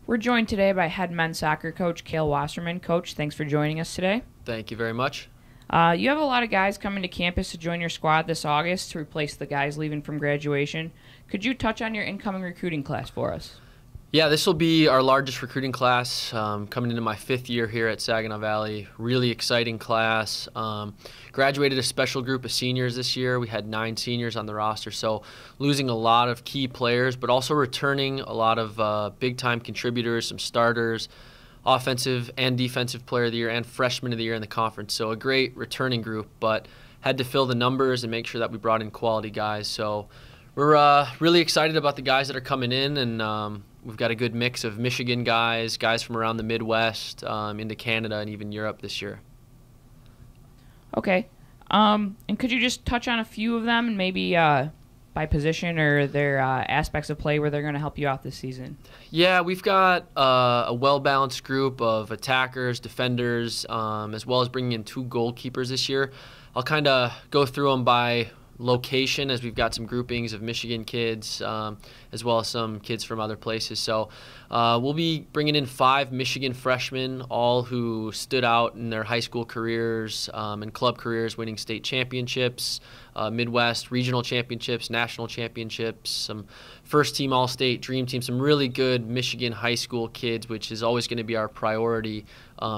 We're joined today by head men's soccer coach Cale Wasserman. Coach, thanks for joining us today. Thank you very much. You have a lot of guys coming to campus to join your squad this August to replace the guys leaving from graduation. Could you touch on your incoming recruiting class for us? Yeah, this will be our largest recruiting class, coming into my 5th year here at Saginaw Valley. Really exciting class. Graduated a special group of seniors this year. We had 9 seniors on the roster, so losing a lot of key players, but also returning a lot of big-time contributors, some starters, offensive and defensive player of the year, and freshman of the year in the conference. So a great returning group, but had to fill the numbers and make sure that we brought in quality guys. So we're really excited about the guys that are coming in, and we've got a good mix of Michigan guys from around the Midwest, into Canada and even Europe this year. Okay. And could you just touch on a few of them and maybe by position or their aspects of play where they're going to help you out this season? Yeah, we've got a well-balanced group of attackers, defenders, as well as bringing in 2 goalkeepers this year. I'll kind of go through them by location, as we've got some groupings of Michigan kids as well as some kids from other places. So we'll be bringing in 5 Michigan freshmen, all who stood out in their high school careers and club careers, winning state championships, Midwest regional championships, national championships, some first team all-state, dream team, some really good Michigan high school kids, which is always going to be our priority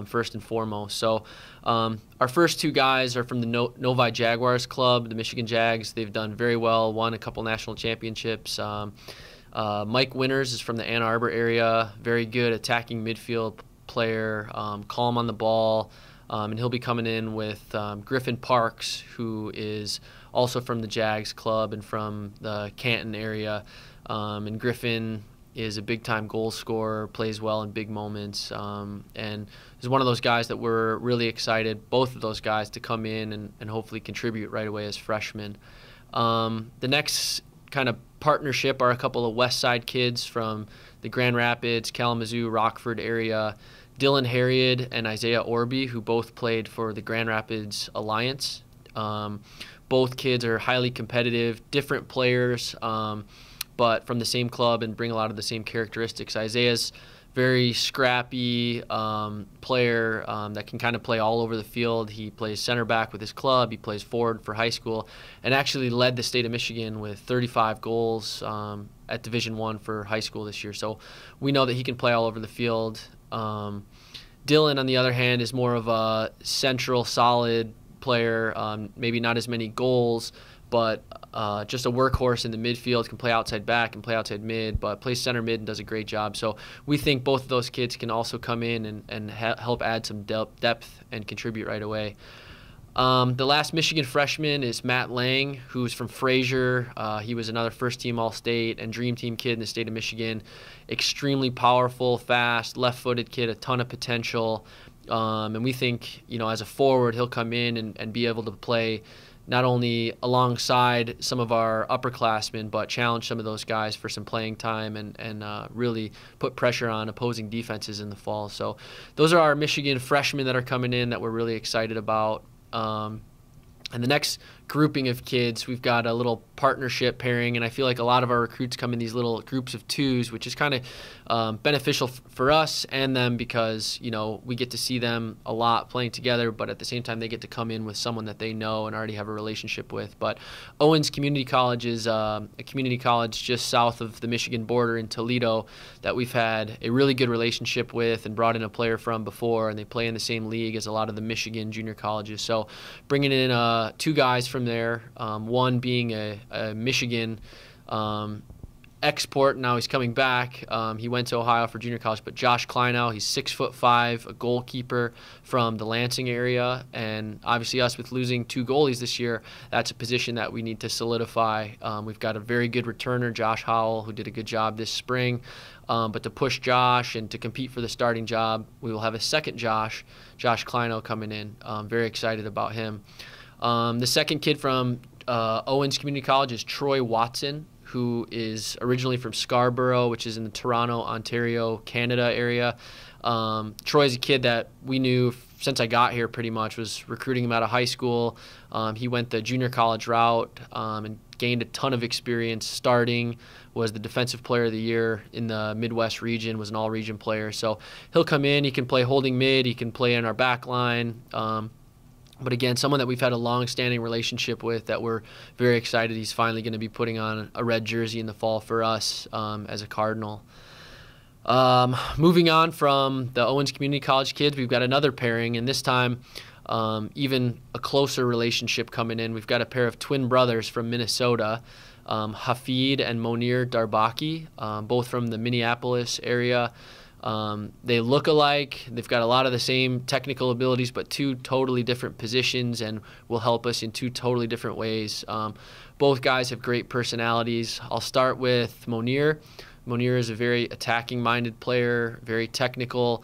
first and foremost. So our first 2 guys are from the Novi Jaguars Club, the Michigan Jags. They've done very well, won a couple national championships. Mike Winters is from the Ann Arbor area, very good attacking midfield player, calm on the ball, and he'll be coming in with Griffin Parks, who is also from the Jags Club and from the Canton area. And Griffin is a big-time goal scorer, plays well in big moments, and is one of those guys that we're really excited, both of those guys, to come in and hopefully contribute right away as freshmen. The next kind of partnership are a couple of West Side kids from the Grand Rapids, Kalamazoo, Rockford area, Dylan Harriet and Isaiah Orby, who both played for the Grand Rapids Alliance. Both kids are highly competitive, different players, but from the same club and bring a lot of the same characteristics. Isaiah's very scrappy player that can kind of play all over the field. He plays center back with his club. He plays forward for high school, and actually led the state of Michigan with 35 goals at Division I for high school this year. So we know that he can play all over the field. Dylan, on the other hand, is more of a central, solid player, maybe not as many goals, but just a workhorse in the midfield, can play outside back and play outside mid, but plays center mid and does a great job. So we think both of those kids can also come in and help add some depth and contribute right away. The last Michigan freshman is Matt Lang, who's from Fraser. He was another first-team All-State and Dream Team kid in the state of Michigan. Extremely powerful, fast, left-footed kid, a ton of potential. And we think, as a forward, he'll come in and be able to play not only alongside some of our upperclassmen, but challenge some of those guys for some playing time and really put pressure on opposing defenses in the fall. So those are our Michigan freshmen that are coming in that we're really excited about. And the next grouping of kids, we've got a little partnership pairing, and I feel like a lot of our recruits come in these little groups of 2s, which is kind of beneficial for us and them because, we get to see them a lot playing together, but at the same time they get to come in with someone that they know and already have a relationship with. But Owens Community College is a community college just south of the Michigan border in Toledo that we've had a really good relationship with and brought in a player from before, and they play in the same league as a lot of the Michigan junior colleges. So bringing in 2 guys from there, one being a Michigan export. Now he's coming back. He went to Ohio for junior college, but Josh Kleinow, he's 6'5", a goalkeeper from the Lansing area, and obviously us with losing 2 goalies this year, that's a position that we need to solidify. We've got a very good returner, Josh Howell, who did a good job this spring, but to push Josh and to compete for the starting job, we will have a second Josh Kleinow coming in. Very excited about him. The second kid from Owens Community College is Troy Watson, who is originally from Scarborough, which is in the Toronto, Ontario, Canada area. Troy's a kid that we knew since I got here pretty much, was recruiting him out of high school. He went the junior college route and gained a ton of experience starting, was the defensive player of the year in the Midwest region, was an all-region player. So he'll come in, he can play holding mid, he can play in our back line. But again, someone that we've had a long-standing relationship with that we're very excited he's finally going to be putting on a red jersey in the fall for us as a Cardinal. Moving on from the Owens Community College kids, we've got another pairing, and this time even a closer relationship coming in. We've got a pair of twin brothers from Minnesota, Hafid and Monir Darbaki, both from the Minneapolis area. They look alike. They've got a lot of the same technical abilities, but two totally different positions and will help us in two totally different ways. Both guys have great personalities. I'll start with Monir. Monir is a very attacking-minded player, very technical,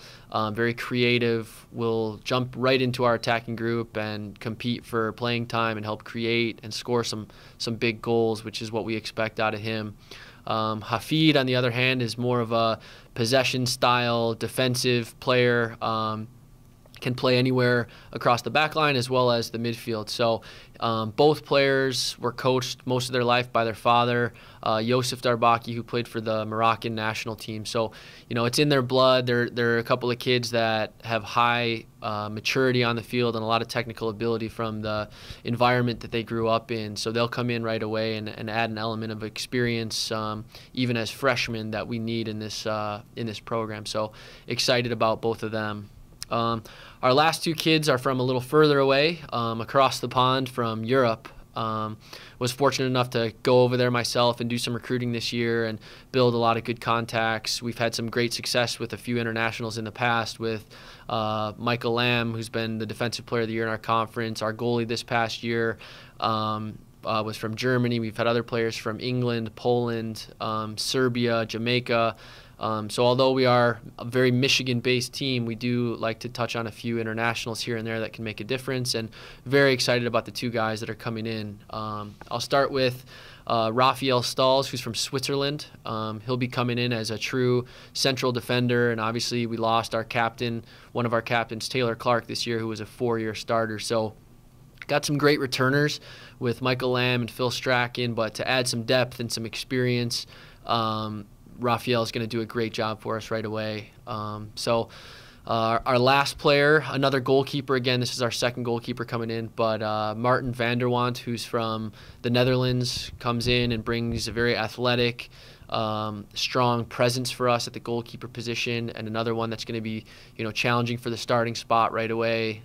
very creative, will jump right into our attacking group and compete for playing time and help create and score some big goals, which is what we expect out of him. Hafid, on the other hand, is more of a possession-style defensive player, can play anywhere across the back line as well as the midfield. So both players were coached most of their life by their father, Yosef Darbaki, who played for the Moroccan national team. So, it's in their blood. They're a couple of kids that have high maturity on the field and a lot of technical ability from the environment that they grew up in. So they'll come in right away and add an element of experience, even as freshmen, that we need in this program. So excited about both of them. Our last two kids are from a little further away, across the pond from Europe. Was fortunate enough to go over there myself and do some recruiting this year and build a lot of good contacts. We've had some great success with a few internationals in the past with Michael Lamb, who's been the Defensive Player of the Year in our conference. Our goalie this past year was from Germany. We've had other players from England, Poland, Serbia, Jamaica. So although we are a very Michigan-based team, we do like to touch on a few internationals here and there that can make a difference, and very excited about the two guys that are coming in. I'll start with Raphael Stalls, who's from Switzerland. He'll be coming in as a true central defender, and obviously we lost our captain, one of our captains, Taylor Clark, this year, who was a 4-year starter. So got some great returners with Michael Lamb and Phil Strachan, but to add some depth and some experience, Raphael is going to do a great job for us right away. Our last player, another goalkeeper. Again, this is our second goalkeeper coming in, but Martin van der Want, who's from the Netherlands, comes in and brings a very athletic, strong presence for us at the goalkeeper position, and another one that's going to be, challenging for the starting spot right away.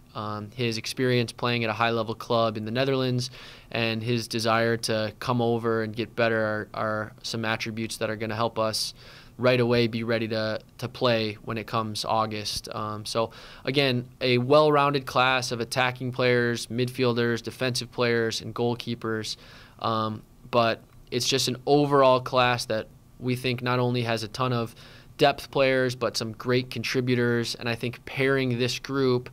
His experience playing at a high-level club in the Netherlands and his desire to come over and get better are some attributes that are going to help us right away be ready to play when it comes August. So again, a well-rounded class of attacking players, midfielders, defensive players, and goalkeepers. But it's just an overall class that we think not only has a ton of depth players, but some great contributors. And I think pairing this group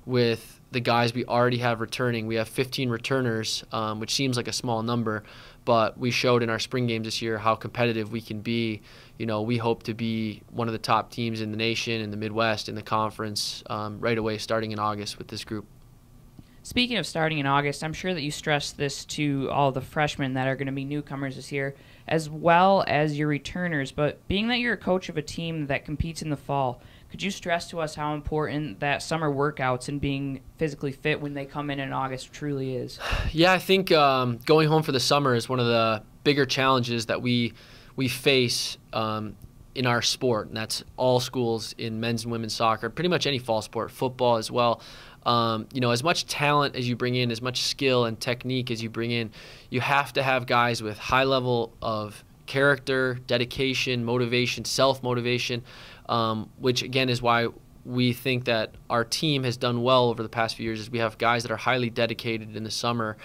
with the guys we already have returning, we have 15 returners, which seems like a small number, but we showed in our spring games this year how competitive we can be. We hope to be one of the top teams in the nation, in the Midwest, in the conference, right away starting in August with this group. Speaking of starting in August, I'm sure that you stressed this to all the freshmen that are going to be newcomers this year, as well as your returners. But being that you're a coach of a team that competes in the fall, could you stress to us how important that summer workouts and being physically fit when they come in August truly is? Yeah, I think going home for the summer is one of the bigger challenges that we face in our sport, and that's all schools in men's and women's soccer, pretty much any fall sport, football as well. As much talent as you bring in, as much skill and technique as you bring in, you have to have guys with high level of character, dedication, motivation, self-motivation, which again is why we think that our team has done well over the past few years, is we have guys that are highly dedicated in the summer.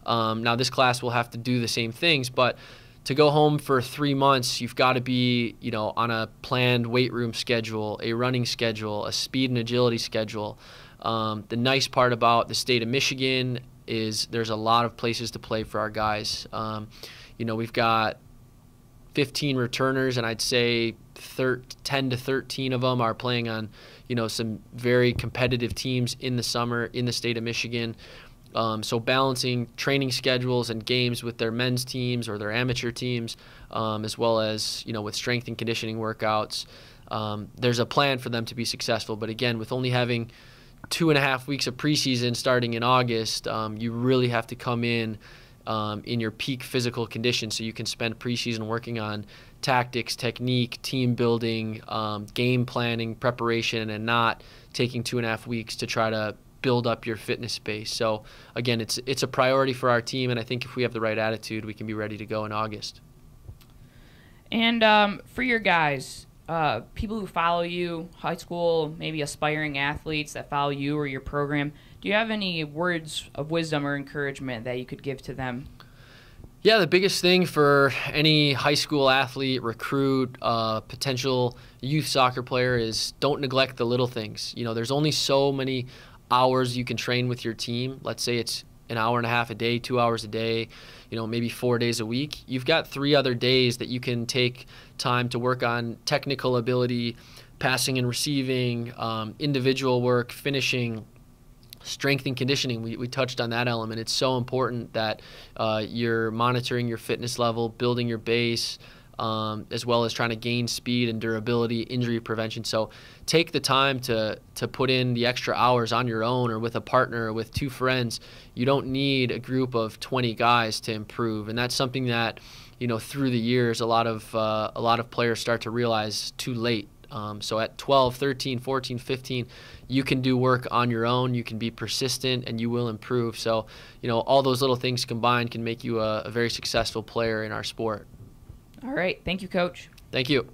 Now this class will have to do the same things, but to go home for 3 months, you've got to be, on a planned weight room schedule, a running schedule, a speed and agility schedule. The nice part about the state of Michigan is there's a lot of places to play for our guys. We've got 15 returners, and I'd say 10 to 13 of them are playing on, some very competitive teams in the summer in the state of Michigan. So balancing training schedules and games with their men's teams or their amateur teams, as well as with strength and conditioning workouts. There's a plan for them to be successful. But again, with only having 2.5 weeks of preseason starting in August, you really have to come in your peak physical condition so you can spend preseason working on tactics, technique, team building, game planning, preparation, and not taking 2.5 weeks to try to build up your fitness base. So again, it's a priority for our team, and I think if we have the right attitude, we can be ready to go in August. And for your guys, people who follow you, high school, maybe aspiring athletes that follow you or your program, do you have any words of wisdom or encouragement that you could give to them? Yeah, the biggest thing for any high school athlete, recruit, potential youth soccer player is don't neglect the little things. There's only so many hours you can train with your team. Let's say it's an hour and a half a day, 2 hours a day, maybe 4 days a week. You've got 3 other days that you can take time to work on technical ability, passing and receiving, individual work, finishing, strength and conditioning. We touched on that element. It's so important that you're monitoring your fitness level, building your base, as well as trying to gain speed and durability, injury prevention. So take the time to put in the extra hours on your own or with a partner or with 2 friends. You don't need a group of 20 guys to improve, and that's something that through the years a lot of players start to realize too late. So at 12, 13, 14, 15, you can do work on your own, you can be persistent, and you will improve. So, all those little things combined can make you a very successful player in our sport. All right. Thank you, Coach. Thank you.